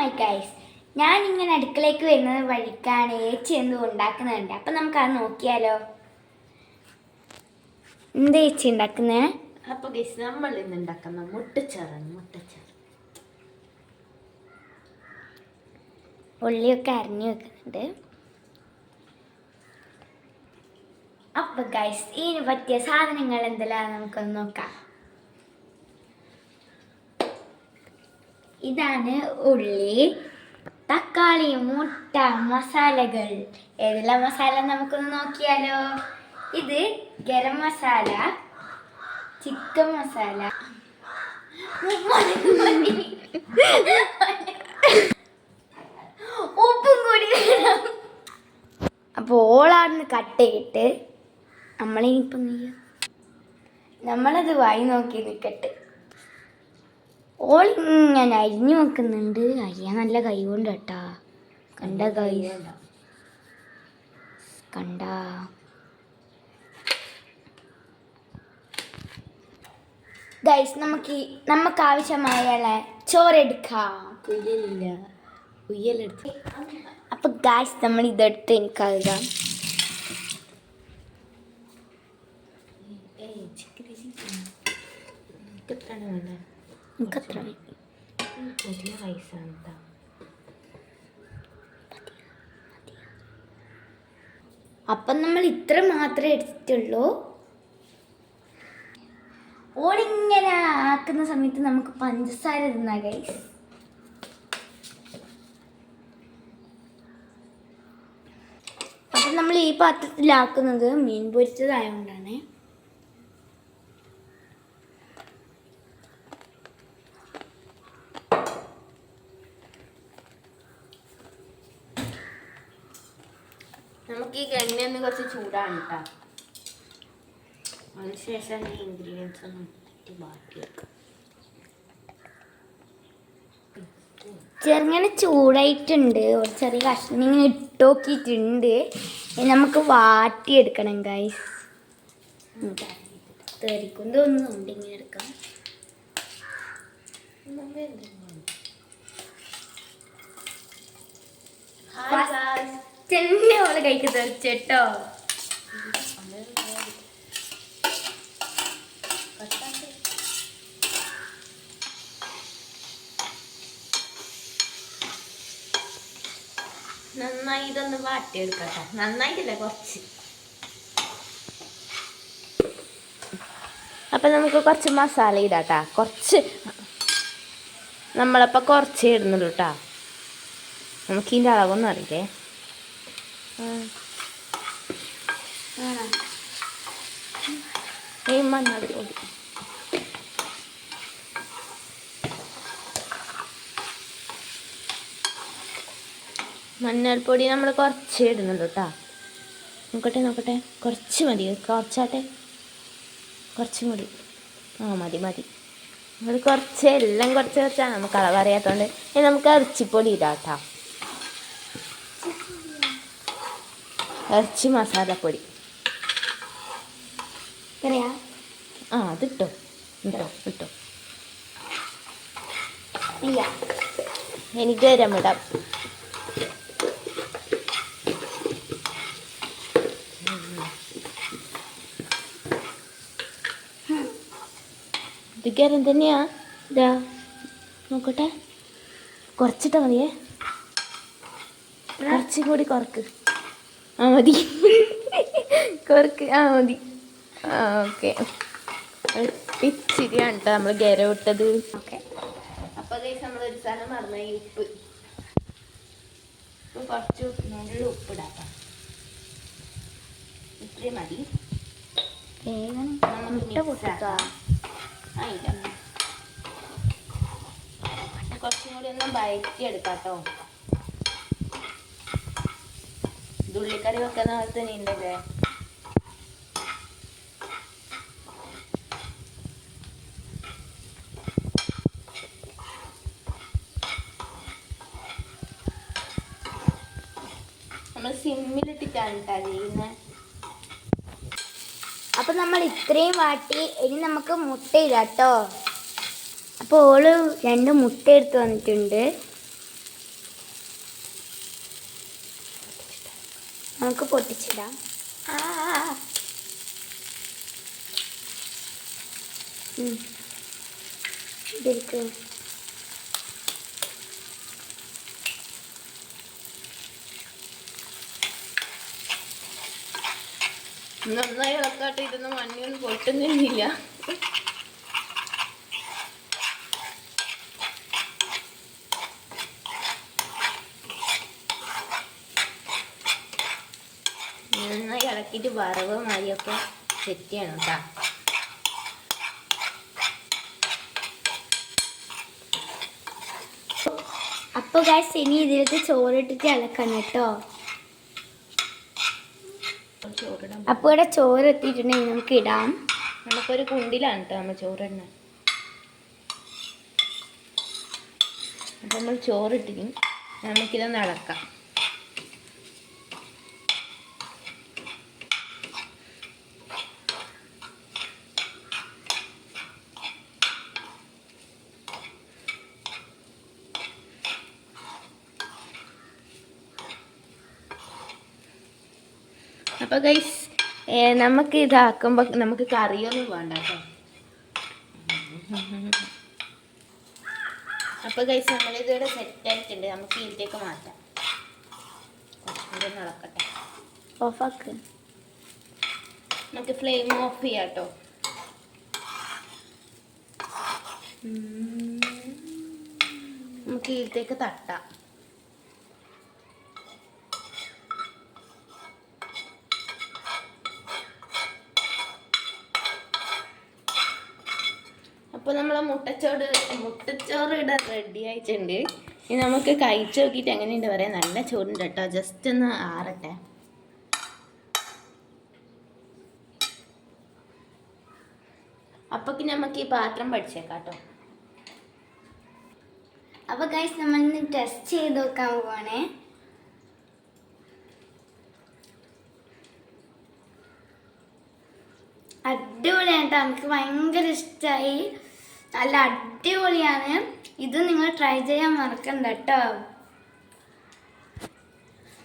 My guys, ഞാനിങ്ങനെ അടുക്കളയ്ക്ക് വരുന്നത് വഴിക്കാണ് ഏച്ചി എന്തോ ഉണ്ടാക്കുന്നുണ്ട്. അപ്പം നമുക്കത് നോക്കിയാലോ. എന്താ ഏച്ചി ഉണ്ടാക്കുന്നത്? അപ്പോൾ ഗൈസ്, നമ്മൾ ഇന്ന് ഉണ്ടാക്കുന്ന മുട്ടച്ചാറാണ്. ഉള്ളിയൊക്കെ അരിഞ്ഞു വെക്കുന്നുണ്ട്. അപ്പം ഗൈസ്, ഇതിന് പറ്റിയ സാധനങ്ങൾ എന്തെല്ലാം നമുക്കൊന്ന് നോക്കാം. ഇതാണ് ഉള്ളി, തക്കാളി, മുട്ട, മസാലകൾ. ഏതെല്ലാം മസാല നമുക്കൊന്ന് നോക്കിയാലോ. ഇത് ഗരം മസാല, ചിക്കൻ മസാല, ഉപ്പും കൂടി. അപ്പോൾ ഓളാടുന്ന് കട്ട് ചെയ്തിട്ട് നമ്മളത് വായി നോക്കി നിൽക്കട്ടെ. ഓളിങ്ങനെ അരിഞ്ഞു വെക്കുന്നുണ്ട്. അരിയാൻ നല്ല കൈ കൊണ്ട് കേട്ടാ. കണ്ട ഗൈസ്, നമുക്ക് ആവശ്യമായ ചോറെടുക്കാം. അപ്പൊ ഗൈസ്, നമ്മൾ ഇതെടുത്ത് എനിക്കറിയാം. അപ്പം നമ്മൾ ഇത്ര മാത്രമേ എടുത്തിട്ടുള്ളൂ. ഓളിങ്ങനെ ആക്കുന്ന സമയത്ത് നമുക്ക് പഞ്ചസാര തിന്നാ ഗൈസ്. അപ്പം നമ്മൾ ഈ പാത്രത്തിലാക്കുന്നത് മീൻ പൊരിച്ചതായതുകൊണ്ടാണ്. നമുക്ക് ഈ എണ്ണയൊന്ന് കുറച്ച് ചൂടാണ് കേട്ടോ. അതിനുശേഷം ഈ ഇൻഗ്രീഡിയൻസ് ഒന്ന് ബാക്കി വെക്കാം. ചെറുങ്ങനെ ചൂടായിട്ടുണ്ട്. ഒരു ചെറിയ കഷ്ണം ഇങ്ങനെ ഇട്ട് നോക്കിയിട്ടുണ്ട്. നമുക്ക് വാട്ടിയെടുക്കണം ഗൈസ്. തെറിക്കും തോന്നുന്നുണ്ട്. ഇങ്ങനെ എടുക്കാം. ചെന്നെ പോലെ കൈക്ക് തെറിച്ചേട്ടോ. നന്നായി ഇതൊന്ന് വാട്ടിയെടുക്കട്ടെ. നന്നായിട്ടില്ല, കുറച്ച്. അപ്പം നമുക്ക് കുറച്ച് മസാല ഇടാട്ടാ. നമ്മളപ്പോൾ കുറച്ച് ഇടുന്നുള്ളൂ കേട്ടോ. നമുക്ക് ഇതിൻ്റെ അളവൊന്നും അറിയില്ലേ. മഞ്ഞൾപ്പൊടി, മഞ്ഞൾപ്പൊടി നമ്മൾ കുറച്ച് ഇടുന്നുള്ളൂ കേട്ടോ. നോക്കട്ടെ, കുറച്ച് മതി. കുറച്ചാട്ടെ, കുറച്ചും കൂടി. മതി. നമ്മൾ കുറച്ച് എല്ലാം കുറച്ചാണ്. നമുക്ക് അളവ് അറിയാത്തതുകൊണ്ട് ഇനി നമുക്ക് ഇറച്ചിപ്പൊടി ഇടാം കേട്ടോ. ഇറച്ചി മസാലപ്പൊടി അതിട്ടോ. എനിക്ക് ഗരം ഇടാം. ഇത് ഗരം തന്നെയാ. ഇതാ നോക്കട്ടെ, കുറച്ചിട്ടാ മതിയേ. കുറച്ചും കൂടി കുറക്ക്. മതി. കുറക്ക്. മതി. ഓക്കെ. ഇച്ചിരിയാണ് കേട്ടോ നമ്മൾ ഗരം ഇട്ടത്. ഓക്കെ. അപ്പോൾ നമ്മളൊരു സാധനം മറന്നു, ഉപ്പ്. കുറച്ച് നല്ല ഉപ്പിടാം. ഇത്രയും മതി. കുറച്ചും കൂടി ഒന്ന് വഴറ്റി എടുക്കാം കേട്ടോ. ഇത് ഉള്ളിക്കറി വെക്കുന്ന പോലെ തന്നെ ഉണ്ടല്ലേ. നമ്മൾ സിമ്മിലിട്ടിട്ടാണ് ചെയ്യുന്നത്. അപ്പം നമ്മൾ ഇത്രയും വാട്ടി. ഇനി നമുക്ക് മുട്ട ഇടാം കേട്ടോ. അപ്പോൾ ഓള് 2 മുട്ട എടുത്ത് വന്നിട്ടുണ്ട്. നമുക്ക് പൊട്ടിച്ചിടാം. ആ ഇതിലേക്ക് നന്നായി ഇളക്കാട്ടെ, ഇതൊന്നും മണ്ണിയൊന്നും പൊട്ടുന്നില്ല. നന്നായി ഇളക്കിയിട്ട് വറവ് മാതിരിയൊക്കെ സെറ്റ് ചെയ്യണം കേട്ടോ. അപ്പോൾ ഗൈസ് ഇനി ഇതിലേക്ക് ചോറിട്ടിട്ട് ഇളക്കണം കേട്ടോ. ചോറിടാം. അപ്പോൾ ഇവിടെ ചോറ് എത്തിയിട്ടുണ്ടെങ്കിൽ നമുക്ക് ഇടാം. നമുക്കൊരു കുണ്ടിലാണ് കേട്ടോ നമ്മൾ ചോറിടുന്നത്. അപ്പം നമ്മൾ ചോറിട്ടിട്ട് നമുക്കിതൊന്ന് ഇളക്കാം. അപ്പോൾ ഗൈസ് നമുക്ക് ഇതാക്കുമ്പോൾ നമുക്ക് കറിയൊന്നും വേണ്ട കേട്ടോ. അപ്പോൾ ഗൈസ് നമ്മളിതിവിടെ സെറ്റായിട്ടുണ്ട്. നമുക്ക് ഇതിലേക്ക് മാറ്റാം. കുറച്ചുകൂടി ഒന്ന് ഇളക്കട്ടെ. ഓഫാക്ക്. നമുക്ക് ഫ്ലെയിം ഓഫ് ചെയ്യാം കേട്ടോ. നമുക്ക് ഇതിലേക്ക് തട്ടാം. അപ്പോൾ നമ്മൾ മുട്ടച്ചോറ് ഇവിടെ റെഡി ആയിട്ടുണ്ട്. ഇനി നമുക്ക് കഴിച്ച് നോക്കിയിട്ട് എങ്ങനെയുണ്ട് പറയാം. നല്ല ചോറുണ്ട് കേട്ടോ. ജസ്റ്റ് ഒന്ന് ആറട്ടെ. അപ്പൊക്ക് നമുക്ക് ഈ പാത്രം പഠിച്ചേക്കാം കേട്ടോ. അപ്പോൾ ഗൈസ് നമ്മളിന്ന് ടെസ്റ്റ് ചെയ്ത് നോക്കാൻ പോവാണേ. അടിപൊളിയാണ് കേട്ടോ. എനിക്ക് ഭയങ്കര ഇഷ്ടമായി. നല്ല അടിപൊളിയാണ്. ഇത് നിങ്ങൾ ട്രൈ ചെയ്യാൻ മറക്കണ്ട കേട്ടോ.